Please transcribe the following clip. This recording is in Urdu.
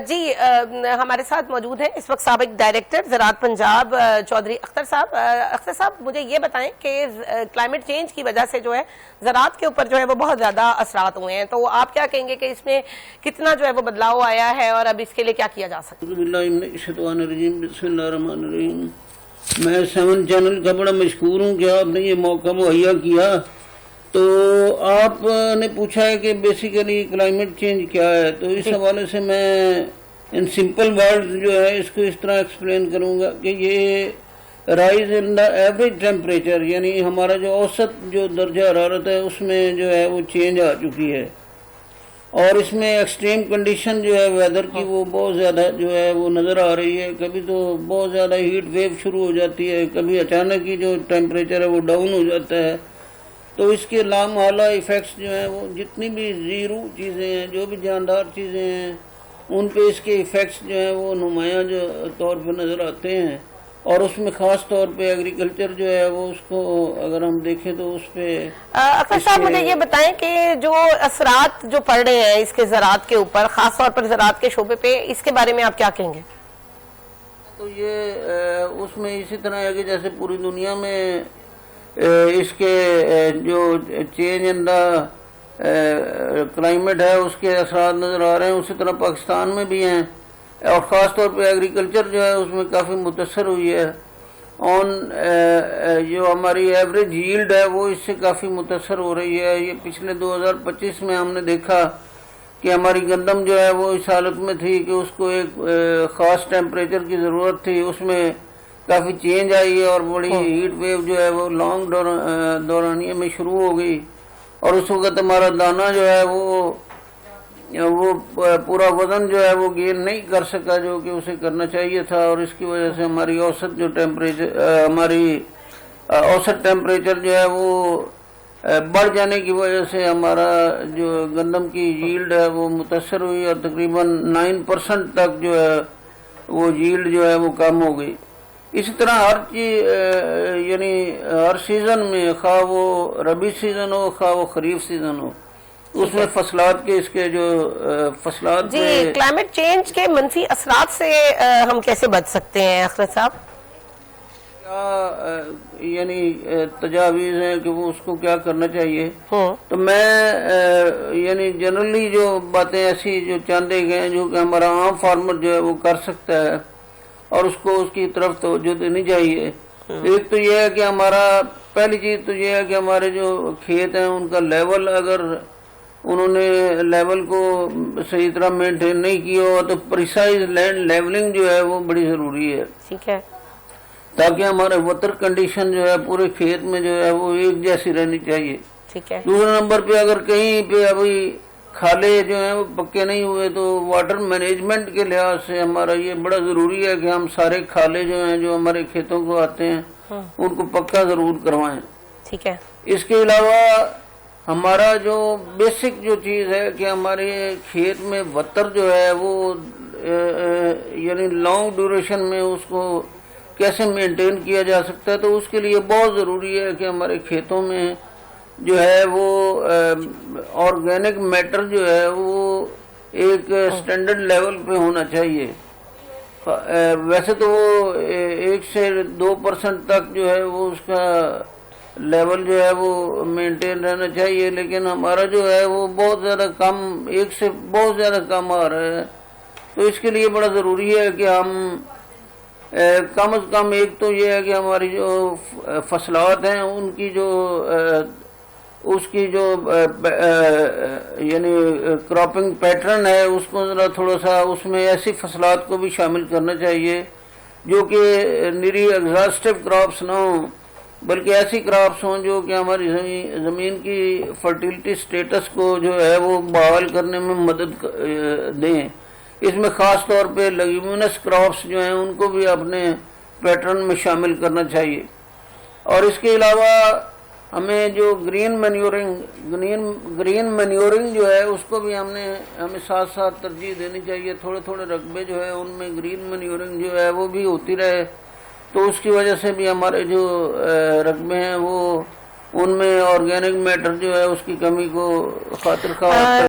جی ہمارے ساتھ موجود ہیں اس وقت سابق ڈائریکٹر زراعت پنجاب چودھری اختر صاحب۔ اختر صاحب مجھے یہ بتائیں کہ کلائمیٹ چینج کی وجہ سے جو ہے زراعت کے اوپر جو ہے وہ بہت زیادہ اثرات ہوئے ہیں، تو آپ کیا کہیں گے کہ اس میں کتنا جو ہے وہ بدلاؤ آیا ہے اور اب اس کے لیے کیا کیا جا سکتا ہے؟ بسم اللہ الرحمن الرحیم۔ میں 7 چینل کا بڑا مشکور ہوں کہ آپ نے یہ موقع مہیا کیا۔ تو آپ نے پوچھا ہے کہ بیسیکلی کلائمیٹ چینج کیا ہے، تو اس حوالے سے میں ان سمپل ورڈز جو ہے اس کو اس طرح ایکسپلین کروں گا کہ یہ rise in the average temperature, یعنی ہمارا جو اوسط جو درجہ حرارت ہے اس میں جو ہے وہ چینج آ چکی ہے، اور اس میں ایکسٹریم کنڈیشن جو ہے ویدر کی وہ بہت زیادہ جو ہے وہ نظر آ رہی ہے۔ کبھی تو بہت زیادہ ہیٹ ویو شروع ہو جاتی ہے، کبھی اچانک ہی جو ٹیمپریچر ہے وہ ڈاؤن ہو جاتا ہے۔ تو اس کے لامحالہ ایفیکٹس جو ہیں وہ جتنی بھی زیرو چیزیں ہیں، جو بھی جاندار چیزیں ہیں، ان پہ اس کے ایفیکٹس جو ہیں وہ نمایاں جو طور پہ نظر آتے ہیں، اور اس میں خاص طور پہ ایگریکلچر جو ہے وہ اس کو اگر ہم دیکھیں تو اس پہ اختر صاحب مجھے یہ بتائیں کہ جو اثرات جو پڑ رہے ہیں اس کے زراعت کے اوپر، خاص طور پر زراعت کے شعبے پہ، اس کے بارے میں آپ کیا کہیں گے؟ تو یہ اس میں اسی طرح ہے کہ جیسے پوری دنیا میں اس کے جو چینج ان دا کلائمیٹ ہے اس کے اثرات نظر آ رہے ہیں، اسی طرح پاکستان میں بھی ہیں، اور خاص طور پہ ایگریکلچر جو ہے اس میں کافی متاثر ہوئی ہے۔ جو ہماری ایوریج ییلڈ ہے وہ اس سے کافی متاثر ہو رہی ہے۔ یہ پچھلے 2025 میں ہم نے دیکھا کہ ہماری گندم جو ہے وہ اس حالت میں تھی کہ اس کو ایک خاص ٹیمپریچر کی ضرورت تھی، اس میں کافی چینج آئی ہے، اور بڑی ہیٹ ویو جو ہے وہ لانگ دورانیے میں شروع ہو گئی، اور اس وقت ہمارا دانہ جو ہے وہ پورا وزن جو ہے وہ گین نہیں کر سکا جو کہ اسے کرنا چاہیے تھا، اور اس کی وجہ سے ہماری اوسط جو ٹیمپریچر جو ہے وہ بڑھ جانے کی وجہ سے ہمارا جو گندم کی ییلڈ ہے وہ متاثر ہوئی، اور تقریباً 9% تک جو ہے وہ ییلڈ جو ہے وہ کم ہو گئی۔ اسی طرح ہر چیز یعنی ہر سیزن میں، خواہ وہ ربی سیزن ہو خواہ وہ خریف سیزن ہو، اس میں فصلات کے اس کے جو فصلات جی کلائمیٹ چینج کے منفی اثرات سے ہم کیسے بچ سکتے ہیں اختر صاحب؟ کیا یعنی تجاویز ہیں کہ وہ اس کو کیا کرنا چاہیے؟ تو میں یعنی جنرلی جو باتیں ایسی جو چاندے گئے جو کہ ہمارا عام فارمر جو ہے وہ کر سکتا ہے اور اس کو اس کی طرف توجہ دینی چاہیے۔ ایک تو یہ ہے کہ ہمارا پہلی چیز تو یہ ہے کہ ہمارے جو کھیت ہیں ان کا لیول، اگر انہوں نے لیول کو صحیح طرح مینٹین نہیں کیا ہو تو پریسائز لینڈ لیولنگ جو ہے وہ بڑی ضروری ہے، ٹھیک ہے، تاکہ ہمارے وتر کنڈیشن جو ہے پورے کھیت میں جو ہے وہ ایک جیسی رہنی چاہیے۔ ٹھیک ہے۔ دوسرے نمبر پہ اگر کہیں پہ ابھی کھالے جو ہیں وہ پکے نہیں ہوئے تو واٹر مینجمنٹ کے لحاظ سے ہمارا یہ بڑا ضروری ہے کہ ہم سارے کھالے جو ہیں جو ہمارے کھیتوں کو آتے ہیں ان کو پکا ضرور کروائیں۔ ٹھیک ہے۔ اس کے علاوہ ہمارا جو بیسک جو چیز ہے کہ ہمارے کھیت میں وتر جو ہے وہ یعنی لانگ ڈیوریشن میں اس کو کیسے مینٹین کیا جا سکتا ہے، تو اس کے لیے بہت ضروری ہے کہ ہمارے کھیتوں میں جو ہے وہ آرگینک میٹر جو ہے وہ ایک سٹینڈرڈ لیول پہ ہونا چاہیے۔ ویسے تو وہ 1 سے 2% تک جو ہے وہ اس کا لیول جو ہے وہ مینٹین رہنا چاہیے، لیکن ہمارا جو ہے وہ بہت زیادہ کم، 1 سے بہت زیادہ کم آ رہا ہے۔ تو اس کے لیے بڑا ضروری ہے کہ ہم کم از کم، ایک تو یہ ہے کہ ہماری جو فصلات ہیں ان کی جو اس کی جو یعنی کراپنگ پیٹرن ہے اس کو ذرا تھوڑا سا اس میں ایسی فصلات کو بھی شامل کرنا چاہیے جو کہ نری ایگزاسٹو کراپس نہ ہوں، بلکہ ایسی کراپس ہوں جو کہ ہماری زمین کی فرٹیلٹی سٹیٹس کو جو ہے وہ بحال کرنے میں مدد دیں۔ اس میں خاص طور پہ لیگیومینس کراپس جو ہیں ان کو بھی اپنے پیٹرن میں شامل کرنا چاہیے۔ اور اس کے علاوہ ہمیں جو گرین مینیورنگ جو ہے اس کو بھی ہمیں ساتھ ساتھ ترجیح دینی چاہیے۔ تھوڑے تھوڑے رقبے جو ہے ان میں گرین مینیورنگ جو ہے وہ بھی ہوتی رہے، تو اس کی وجہ سے بھی ہمارے جو رقبے ہیں وہ ان میں آرگینک میٹر جو ہے اس کی کمی کو خاطر خواہ